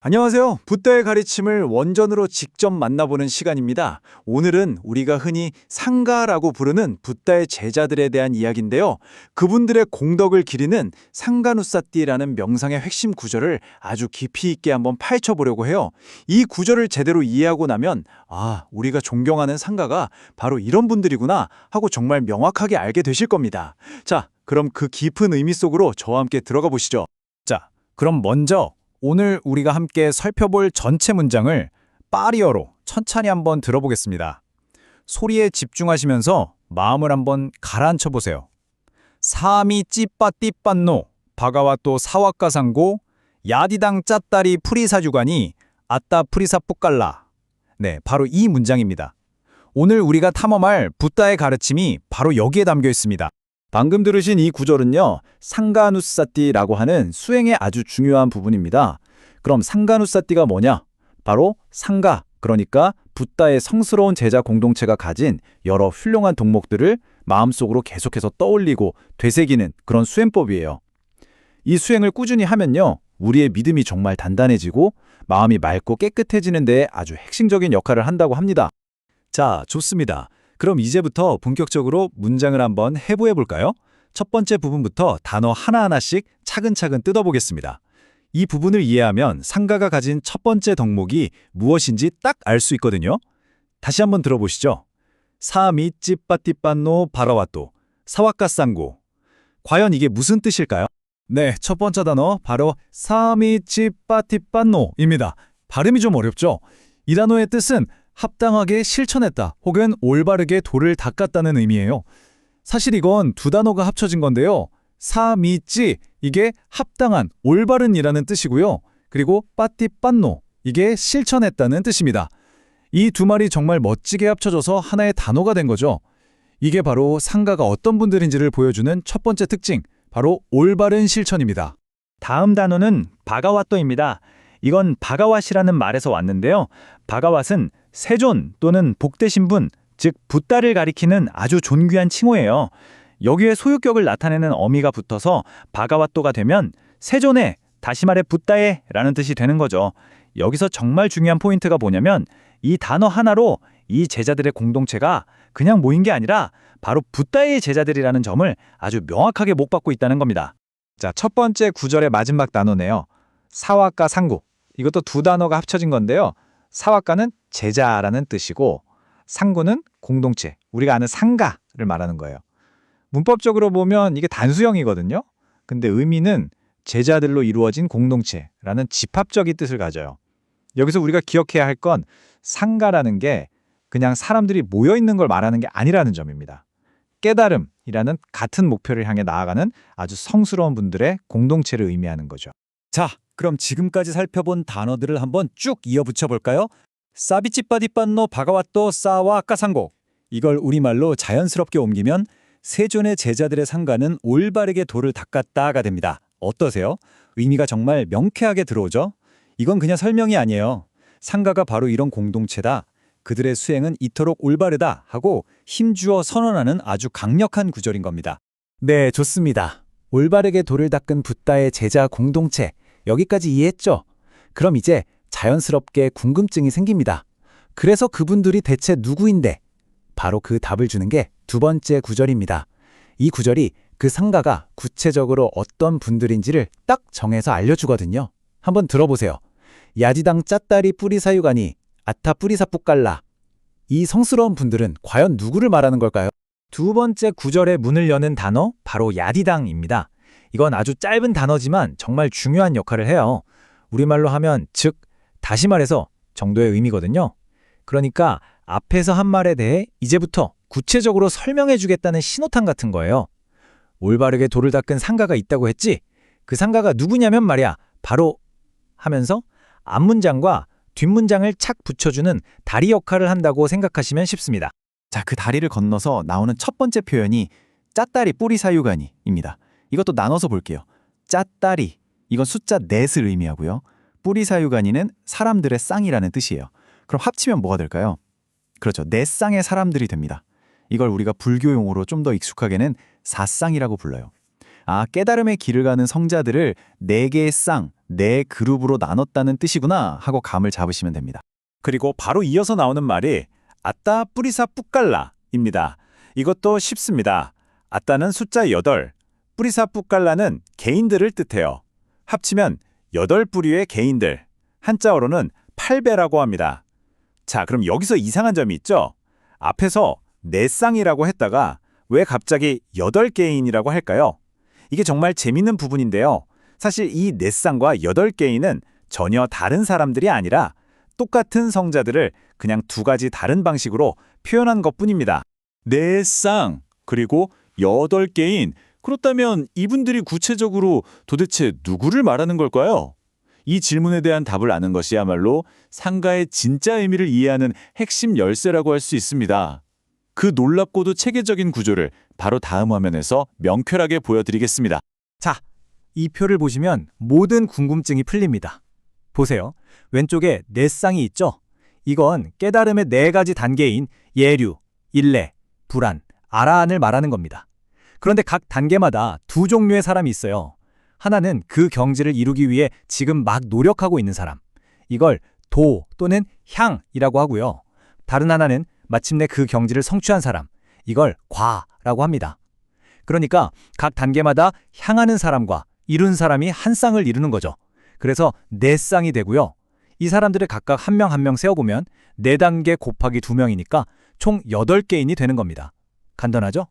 안녕하세요. 붓다의 가르침을 원전으로 직접 만나보는 시간입니다. 오늘은 우리가 흔히 상가라고 부르는 붓다의 제자들에 대한 이야기인데요. 그분들의 공덕을 기리는 상가누사띠라는 명상의 핵심 구절을 아주 깊이 있게 한번 파헤쳐 보려고 해요. 이 구절을 제대로 이해하고 나면 우리가 존경하는 상가가 바로 이런 분들이구나 하고 정말 명확하게 알게 되실 겁니다. 자, 그럼 그 깊은 의미 속으로 저와 함께 들어가 보시죠. 자, 그럼 먼저 오늘 우리가 함께 살펴볼 전체 문장을 파리어로 천천히 한번 들어보겠습니다. 소리에 집중하시면서 마음을 한번 가라앉혀 보세요. 사미 찌빠띠빤노 바가와또 사와카상고 야디당 짜따리 프리사주가니 아따 프리사뿌깔라. 네, 바로 이 문장입니다. 오늘 우리가 탐험할 붓다의 가르침이 바로 여기에 담겨 있습니다. 방금 들으신 이 구절은요, 상가누사띠라고 하는 수행의 아주 중요한 부분입니다. 그럼 상가누사띠가 뭐냐? 바로 상가, 그러니까 붓다의 성스러운 제자 공동체가 가진 여러 훌륭한 덕목들을 마음속으로 계속해서 떠올리고 되새기는 그런 수행법이에요. 이 수행을 꾸준히 하면요, 우리의 믿음이 정말 단단해지고 마음이 맑고 깨끗해지는 데 아주 핵심적인 역할을 한다고 합니다. 자, 좋습니다. 그럼 이제부터 본격적으로 문장을 한번 해부해 볼까요? 첫 번째 부분부터 단어 하나하나씩 차근차근 뜯어보겠습니다. 이 부분을 이해하면 상가가 가진 첫 번째 덕목이 무엇인지 딱 알 수 있거든요. 다시 한번 들어보시죠. 사미찌빠띠빤노 바라와또 사와카상고. 과연 이게 무슨 뜻일까요? 네, 첫 번째 단어 바로 사미찌빠띠빤노입니다. 발음이 좀 어렵죠? 이 단어의 뜻은 합당하게 실천했다 혹은 올바르게 도를 닦았다는 의미예요. 사실 이건 두 단어가 합쳐진 건데요. 사미찌, 이게 합당한, 올바른이라는 뜻이고요. 그리고 빠띠빤노, 이게 실천했다는 뜻입니다. 이 두 말이 정말 멋지게 합쳐져서 하나의 단어가 된 거죠. 이게 바로 상가가 어떤 분들인지를 보여주는 첫 번째 특징, 바로 올바른 실천입니다. 다음 단어는 바가와또입니다. 이건 바가왓이라는 말에서 왔는데요. 바가왓은 세존 또는 복되신 분, 즉 붓다를 가리키는 아주 존귀한 칭호예요. 여기에 소유격을 나타내는 어미가 붙어서 바가와또가 되면 세존에, 다시 말해 붓다에 라는 뜻이 되는 거죠. 여기서 정말 중요한 포인트가 뭐냐면 이 단어 하나로 이 제자들의 공동체가 그냥 모인 게 아니라 바로 붓다의 제자들이라는 점을 아주 명확하게 목받고 있다는 겁니다. 자, 첫 번째 구절의 마지막 단어네요. 사와카 상고. 이것도 두 단어가 합쳐진 건데요. 사와카는 제자라는 뜻이고 상고는 공동체, 우리가 아는 상가를 말하는 거예요. 문법적으로 보면 이게 단수형이거든요. 근데 의미는 제자들로 이루어진 공동체라는 집합적인 뜻을 가져요. 여기서 우리가 기억해야 할 건 상가라는 게 그냥 사람들이 모여 있는 걸 말하는 게 아니라는 점입니다. 깨달음이라는 같은 목표를 향해 나아가는 아주 성스러운 분들의 공동체를 의미하는 거죠. 자, 그럼 지금까지 살펴본 단어들을 한번 쭉 이어붙여 볼까요? 사비치빠디빤노 바가와또 사와카상고. 이걸 우리말로 자연스럽게 옮기면 세존의 제자들의 상가는 올바르게 도를 닦았다가 됩니다. 어떠세요? 의미가 정말 명쾌하게 들어오죠? 이건 그냥 설명이 아니에요. 상가가 바로 이런 공동체다. 그들의 수행은 이토록 올바르다 하고 힘주어 선언하는 아주 강력한 구절인 겁니다. 네, 좋습니다. 올바르게 도를 닦은 붓다의 제자 공동체. 여기까지 이해했죠? 그럼 이제 자연스럽게 궁금증이 생깁니다. 그래서 그분들이 대체 누구인데? 바로 그 답을 주는 게 두 번째 구절입니다. 이 구절이 그 상가가 구체적으로 어떤 분들인지를 딱 정해서 알려주거든요. 한번 들어보세요. 야디당 짜따리 뿌리사유가니 아타 뿌리사뿌깔라. 이 성스러운 분들은 과연 누구를 말하는 걸까요? 두 번째 구절의 문을 여는 단어 바로 야디당입니다. 이건 아주 짧은 단어지만 정말 중요한 역할을 해요. 우리말로 하면 즉, 다시 말해서 정도의 의미거든요. 그러니까 앞에서 한 말에 대해 이제부터 구체적으로 설명해 주겠다는 신호탄 같은 거예요. 올바르게 도를 닦은 상가가 있다고 했지? 그 상가가 누구냐면 말이야. 바로 하면서 앞문장과 뒷문장을 착 붙여주는 다리 역할을 한다고 생각하시면 쉽습니다. 자, 그 다리를 건너서 나오는 첫 번째 표현이 짜따리 뿌리사유가니입니다. 이것도 나눠서 볼게요. 짜따리, 이건 숫자 넷을 의미하고요. 뿌리사유가니는 사람들의 쌍이라는 뜻이에요. 그럼 합치면 뭐가 될까요? 그렇죠. 네 쌍의 사람들이 됩니다. 이걸 우리가 불교 용어로 좀 더 익숙하게는 사쌍이라고 불러요. 깨달음의 길을 가는 성자들을 네 개의 쌍, 네 그룹으로 나눴다는 뜻이구나 하고 감을 잡으시면 됩니다. 그리고 바로 이어서 나오는 말이 아따 뿌리사 뿌깔라입니다. 이것도 쉽습니다. 아따는 숫자 8, 뿌리사 뿌깔라는 개인들을 뜻해요. 합치면 8뿌리의 개인들, 한자어로는 8배라고 합니다. 자, 그럼 여기서 이상한 점이 있죠? 앞에서 4쌍이라고 했다가 왜 갑자기 8개인이라고 할까요? 이게 정말 재밌는 부분인데요. 사실 이 4쌍과 8개인은 전혀 다른 사람들이 아니라 똑같은 성자들을 그냥 두 가지 다른 방식으로 표현한 것뿐입니다. 4쌍, 그리고 8개인. 그렇다면 이분들이 구체적으로 도대체 누구를 말하는 걸까요? 이 질문에 대한 답을 아는 것이야말로 상가의 진짜 의미를 이해하는 핵심 열쇠라고 할 수 있습니다. 그 놀랍고도 체계적인 구조를 바로 다음 화면에서 명쾌하게 보여드리겠습니다. 자, 이 표를 보시면 모든 궁금증이 풀립니다. 보세요. 왼쪽에 4쌍이 있죠? 이건 깨달음의 4가지 단계인 예류, 일례, 불안, 아라한을 말하는 겁니다. 그런데 각 단계마다 두 종류의 사람이 있어요. 하나는 그 경지를 이루기 위해 지금 막 노력하고 있는 사람. 이걸 도 또는 향이라고 하고요. 다른 하나는 마침내 그 경지를 성취한 사람. 이걸 과라고 합니다. 그러니까 각 단계마다 향하는 사람과 이룬 사람이 한 쌍을 이루는 거죠. 그래서 4쌍이 되고요. 이 사람들을 각각 한 명 한 명 세어보면 4단계 곱하기 2명이니까 총 8개인이 되는 겁니다. 간단하죠?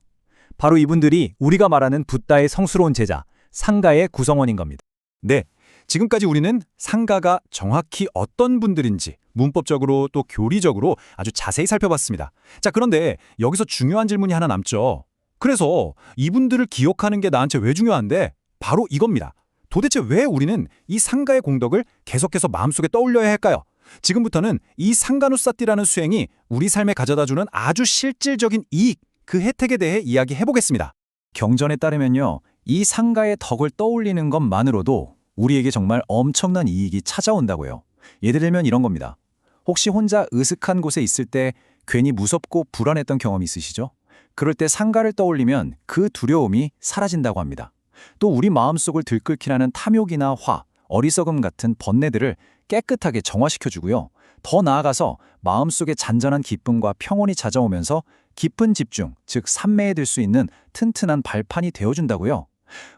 바로 이분들이 우리가 말하는 붓다의 성스러운 제자, 상가의 구성원인 겁니다. 네, 지금까지 우리는 상가가 정확히 어떤 분들인지 문법적으로 또 교리적으로 아주 자세히 살펴봤습니다. 자, 그런데 여기서 중요한 질문이 하나 남죠. 그래서 이분들을 기억하는 게 나한테 왜 중요한데? 바로 이겁니다. 도대체 왜 우리는 이 상가의 공덕을 계속해서 마음속에 떠올려야 할까요? 지금부터는 이 상가누사띠라는 수행이 우리 삶에 가져다주는 아주 실질적인 이익, 그 혜택에 대해 이야기해보겠습니다. 경전에 따르면요, 이 상가의 덕을 떠올리는 것만으로도 우리에게 정말 엄청난 이익이 찾아온다고요. 예를 들면 이런 겁니다. 혹시 혼자 으슥한 곳에 있을 때 괜히 무섭고 불안했던 경험이 있으시죠? 그럴 때 상가를 떠올리면 그 두려움이 사라진다고 합니다. 또 우리 마음속을 들끓게 하는 탐욕이나 화, 어리석음 같은 번뇌들을 깨끗하게 정화시켜주고요. 더 나아가서 마음속에 잔잔한 기쁨과 평온이 찾아오면서 깊은 집중, 즉 삼매에 들 수 있는 튼튼한 발판이 되어준다고요.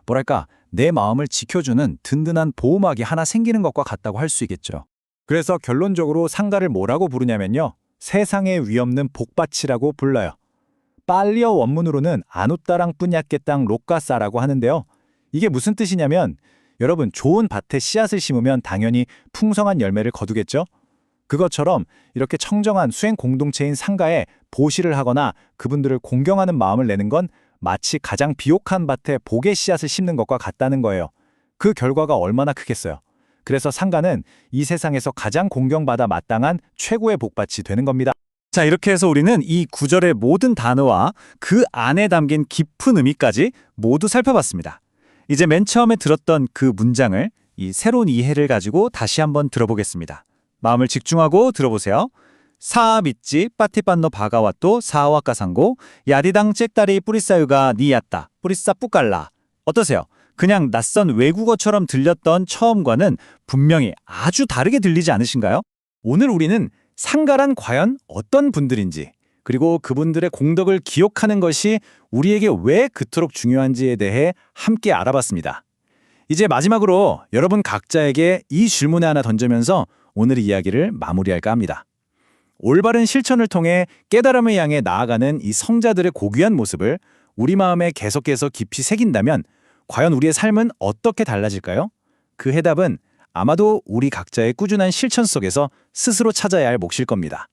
뭐랄까, 내 마음을 지켜주는 든든한 보호막이 하나 생기는 것과 같다고 할 수 있겠죠. 그래서 결론적으로 상가를 뭐라고 부르냐면요, 세상에 위없는 복밭이라고 불러요. 빨리어 원문으로는 아누따랑 뿌냐깨땅 로까싸라고 하는데요. 이게 무슨 뜻이냐면, 여러분, 좋은 밭에 씨앗을 심으면 당연히 풍성한 열매를 거두겠죠? 그것처럼 이렇게 청정한 수행 공동체인 상가에 보시를 하거나 그분들을 공경하는 마음을 내는 건 마치 가장 비옥한 밭에 복의 씨앗을 심는 것과 같다는 거예요. 그 결과가 얼마나 크겠어요. 그래서 상가는 이 세상에서 가장 공경받아 마땅한 최고의 복밭이 되는 겁니다. 자, 이렇게 해서 우리는 이 구절의 모든 단어와 그 안에 담긴 깊은 의미까지 모두 살펴봤습니다. 이제 맨 처음에 들었던 그 문장을 이 새로운 이해를 가지고 다시 한번 들어보겠습니다. 마음을 집중하고 들어보세요. 사 믿지 빠티빤노 바가와또 사와까상고 야디당 잭다리 뿌리싸유가 니야따 뿌리싸 뿌깔라. 어떠세요? 그냥 낯선 외국어처럼 들렸던 처음과는 분명히 아주 다르게 들리지 않으신가요? 오늘 우리는 상가란 과연 어떤 분들인지, 그리고 그분들의 공덕을 기억하는 것이 우리에게 왜 그토록 중요한지에 대해 함께 알아봤습니다. 이제 마지막으로 여러분 각자에게 이 질문을 하나 던지면서 오늘의 이야기를 마무리할까 합니다. 올바른 실천을 통해 깨달음을 향해 나아가는 이 성자들의 고귀한 모습을 우리 마음에 계속해서 깊이 새긴다면 과연 우리의 삶은 어떻게 달라질까요? 그 해답은 아마도 우리 각자의 꾸준한 실천 속에서 스스로 찾아야 할 몫일 겁니다.